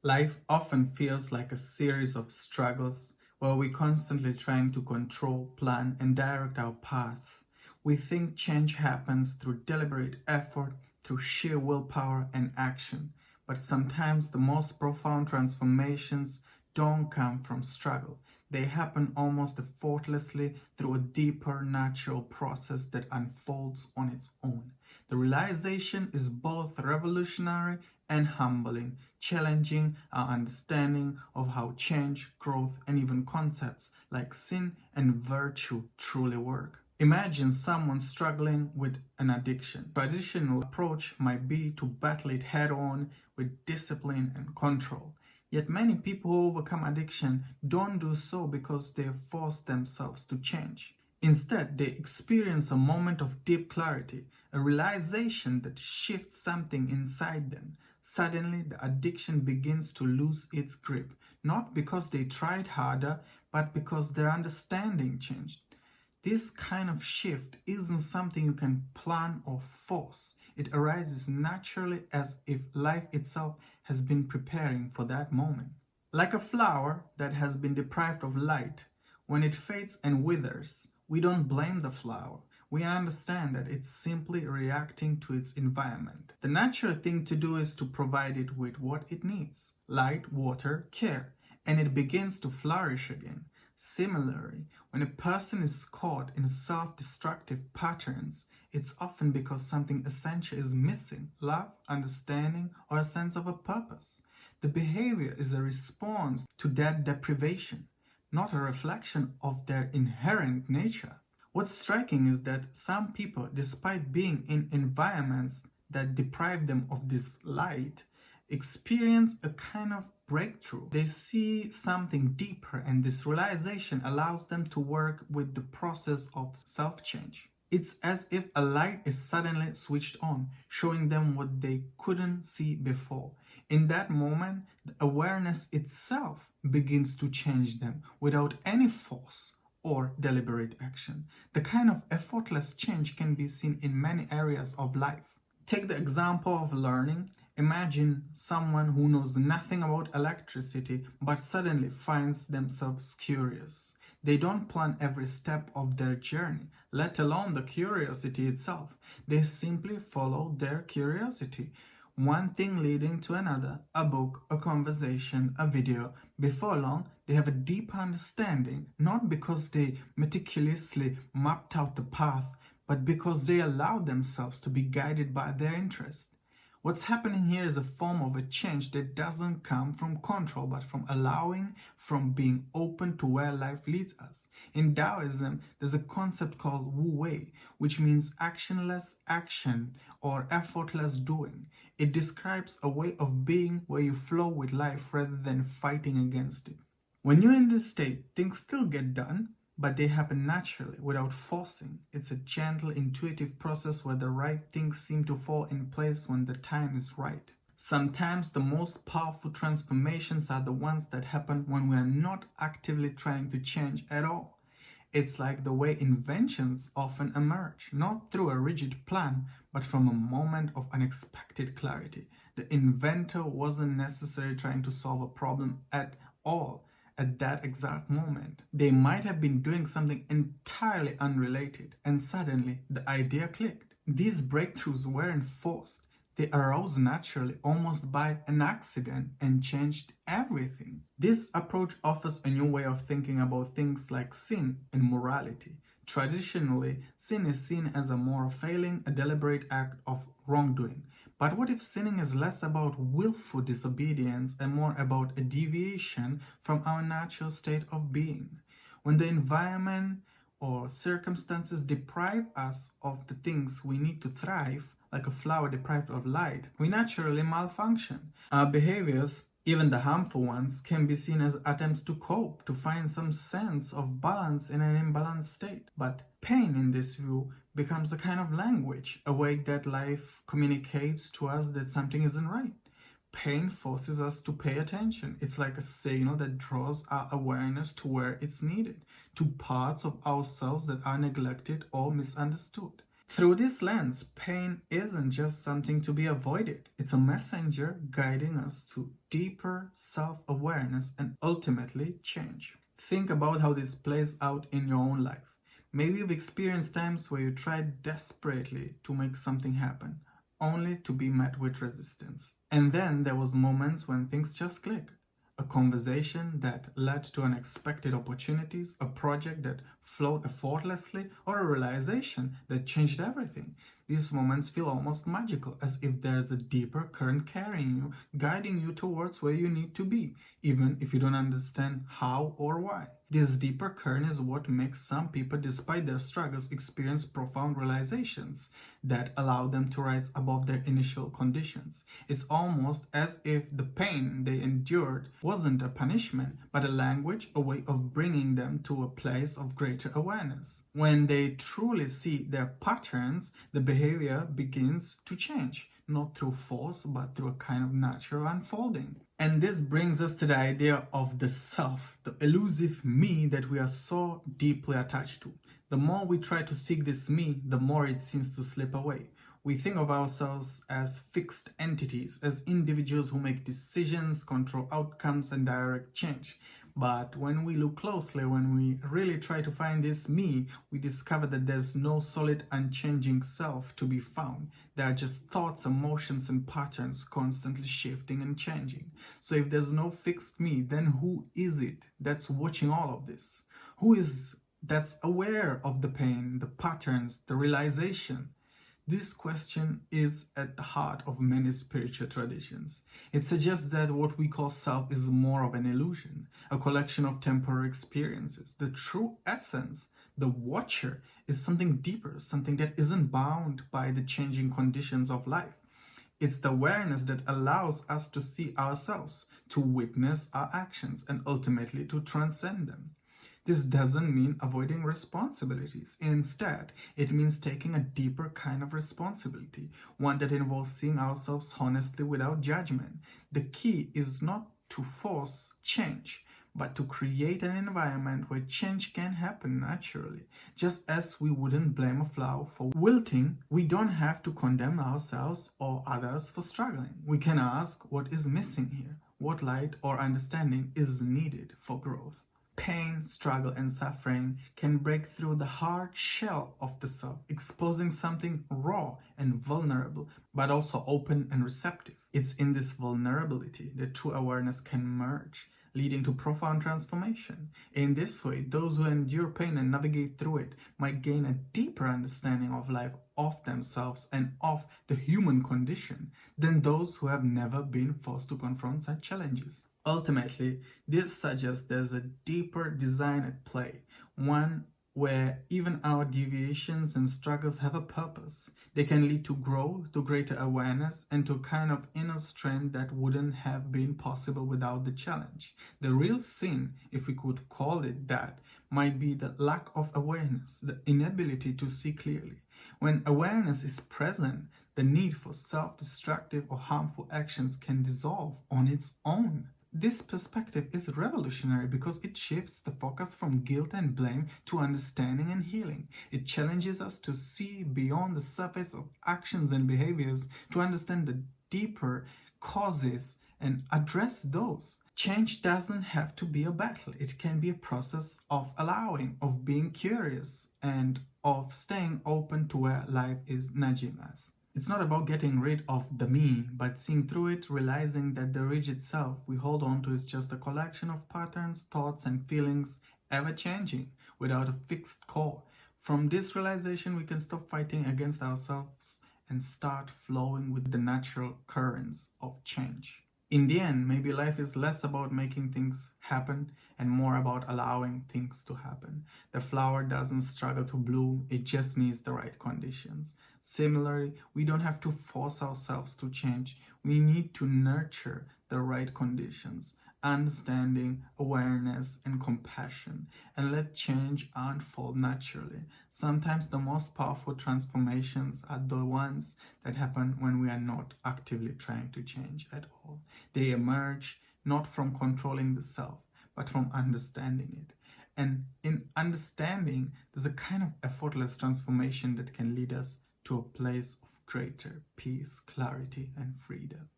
Life often feels like a series of struggles where we're constantly trying to control, plan, and direct our paths. We think change happens through deliberate effort, through sheer willpower and action. But sometimes the most profound transformations don't come from struggle. They happen almost effortlessly through a deeper natural process that unfolds on its own. The realization is both revolutionary and humbling, challenging our understanding of how change, growth, and even concepts like sin and virtue truly work. Imagine someone struggling with an addiction. Traditional approach might be to battle it head on with discipline and control. Yet many people who overcome addiction don't do so because they force themselves to change. Instead, they experience a moment of deep clarity, a realization that shifts something inside them. Suddenly, the addiction begins to lose its grip, not because they tried harder, but because their understanding changed. This kind of shift isn't something you can plan or force. It arises naturally as if life itself has been preparing for that moment. Like a flower that has been deprived of light, when it fades and withers, we don't blame the flower. We understand that it's simply reacting to its environment. The natural thing to do is to provide it with what it needs: light, water, care, and it begins to flourish again. Similarly, when a person is caught in self-destructive patterns, it's often because something essential is missing: love, understanding, or a sense of a purpose. The behavior is a response to that deprivation, not a reflection of their inherent nature. What's striking is that some people, despite being in environments that deprive them of this light, experience a kind of breakthrough. They see something deeper, and this realization allows them to work with the process of self change. It's as if a light is suddenly switched on, showing them what they couldn't see before. In that moment, the awareness itself begins to change them without any force or deliberate action. The kind of effortless change can be seen in many areas of life. Take the example of learning. Imagine someone who knows nothing about electricity but suddenly finds themselves curious. They don't plan every step of their journey, let alone the curiosity itself. They simply follow their curiosity, one thing leading to another: a book, a conversation, a video. Before long, they have a deep understanding, not because they meticulously mapped out the path, but because they allow themselves to be guided by their interest. What's happening here is a form of a change that doesn't come from control, but from allowing, from being open to where life leads us. In Taoism, there's a concept called Wu Wei, which means actionless action or effortless doing. It describes a way of being where you flow with life rather than fighting against it. When you're in this state, things still get done, but they happen naturally, without forcing. It's a gentle, intuitive process where the right things seem to fall in place when the time is right. Sometimes the most powerful transformations are the ones that happen when we are not actively trying to change at all. It's like the way inventions often emerge, not through a rigid plan, but from a moment of unexpected clarity. The inventor wasn't necessarily trying to solve a problem at all at that exact moment. They might have been doing something entirely unrelated, and suddenly the idea clicked. These breakthroughs weren't forced. They arose naturally, almost by an accident, and changed everything. This approach offers a new way of thinking about things like sin and morality. Traditionally, sin is seen as a moral failing, a deliberate act of wrongdoing. But what if sinning is less about willful disobedience and more about a deviation from our natural state of being? When the environment or circumstances deprive us of the things we need to thrive, like a flower deprived of light, we naturally malfunction. Our behaviors, even the harmful ones, can be seen as attempts to cope, to find some sense of balance in an imbalanced state. But pain, in this view, becomes a kind of language, a way that life communicates to us that something isn't right. Pain forces us to pay attention. It's like a signal that draws our awareness to where it's needed, to parts of ourselves that are neglected or misunderstood. Through this lens, pain isn't just something to be avoided. It's a messenger guiding us to deeper self-awareness and ultimately change. Think about how this plays out in your own life. Maybe you've experienced times where you tried desperately to make something happen, only to be met with resistance. And then there was moments when things just clicked. A conversation that led to unexpected opportunities, a project that flowed effortlessly, or a realization that changed everything. These moments feel almost magical, as if there's a deeper current carrying you, guiding you towards where you need to be, even if you don't understand how or why. This deeper current is what makes some people, despite their struggles, experience profound realizations that allow them to rise above their initial conditions. It's almost as if the pain they endured wasn't a punishment, but a language, a way of bringing them to a place of greater awareness. When they truly see their patterns, the behavior begins to change, not through force, but through a kind of natural unfolding. And this brings us to the idea of the self, the elusive me that we are so deeply attached to. The more we try to seek this me, the more it seems to slip away. We think of ourselves as fixed entities, as individuals who make decisions, control outcomes, and direct change. But when we look closely, when we really try to find this me, we discover that there's no solid, unchanging self to be found. There are just thoughts, emotions, and patterns constantly shifting and changing. So if there's no fixed me, then who is it that's watching all of this? Who is that's aware of the pain, the patterns, the realization? This question is at the heart of many spiritual traditions. It suggests that what we call self is more of an illusion, a collection of temporary experiences. The true essence, the watcher, is something deeper, something that isn't bound by the changing conditions of life. It's the awareness that allows us to see ourselves, to witness our actions, and ultimately to transcend them. This doesn't mean avoiding responsibilities. Instead, it means taking a deeper kind of responsibility, one that involves seeing ourselves honestly without judgment. The key is not to force change, but to create an environment where change can happen naturally. Just as we wouldn't blame a flower for wilting, we don't have to condemn ourselves or others for struggling. We can ask what is missing here, what light or understanding is needed for growth. Pain, struggle, and suffering can break through the hard shell of the self, exposing something raw and vulnerable, but also open and receptive. It's in this vulnerability that true awareness can merge, leading to profound transformation. In this way, those who endure pain and navigate through it might gain a deeper understanding of life, of themselves, and of the human condition than those who have never been forced to confront such challenges. Ultimately, this suggests there's a deeper design at play, one where even our deviations and struggles have a purpose. They can lead to growth, to greater awareness, and to a kind of inner strength that wouldn't have been possible without the challenge. The real sin, if we could call it that, might be the lack of awareness, the inability to see clearly. When awareness is present, the need for self-destructive or harmful actions can dissolve on its own. This perspective is revolutionary because it shifts the focus from guilt and blame to understanding and healing. It challenges us to see beyond the surface of actions and behaviors, to understand the deeper causes and address those. Change doesn't have to be a battle. It can be a process of allowing, of being curious, and of staying open to where life is nudging us. It's not about getting rid of the me, but seeing through it, realizing that the rigid self we hold on to is just a collection of patterns, thoughts, and feelings, ever changing, without a fixed core. From this realization, we can stop fighting against ourselves and start flowing with the natural currents of change. In the end, maybe life is less about making things happen and more about allowing things to happen. The flower doesn't struggle to bloom, it just needs the right conditions. Similarly, we don't have to force ourselves to change. We need to nurture the right conditions, understanding, awareness, and compassion, and let change unfold naturally. Sometimes the most powerful transformations are the ones that happen when we are not actively trying to change at all. They emerge not from controlling the self, but from understanding it. And in understanding, there's a kind of effortless transformation that can lead us to a place of greater peace, clarity, and freedom.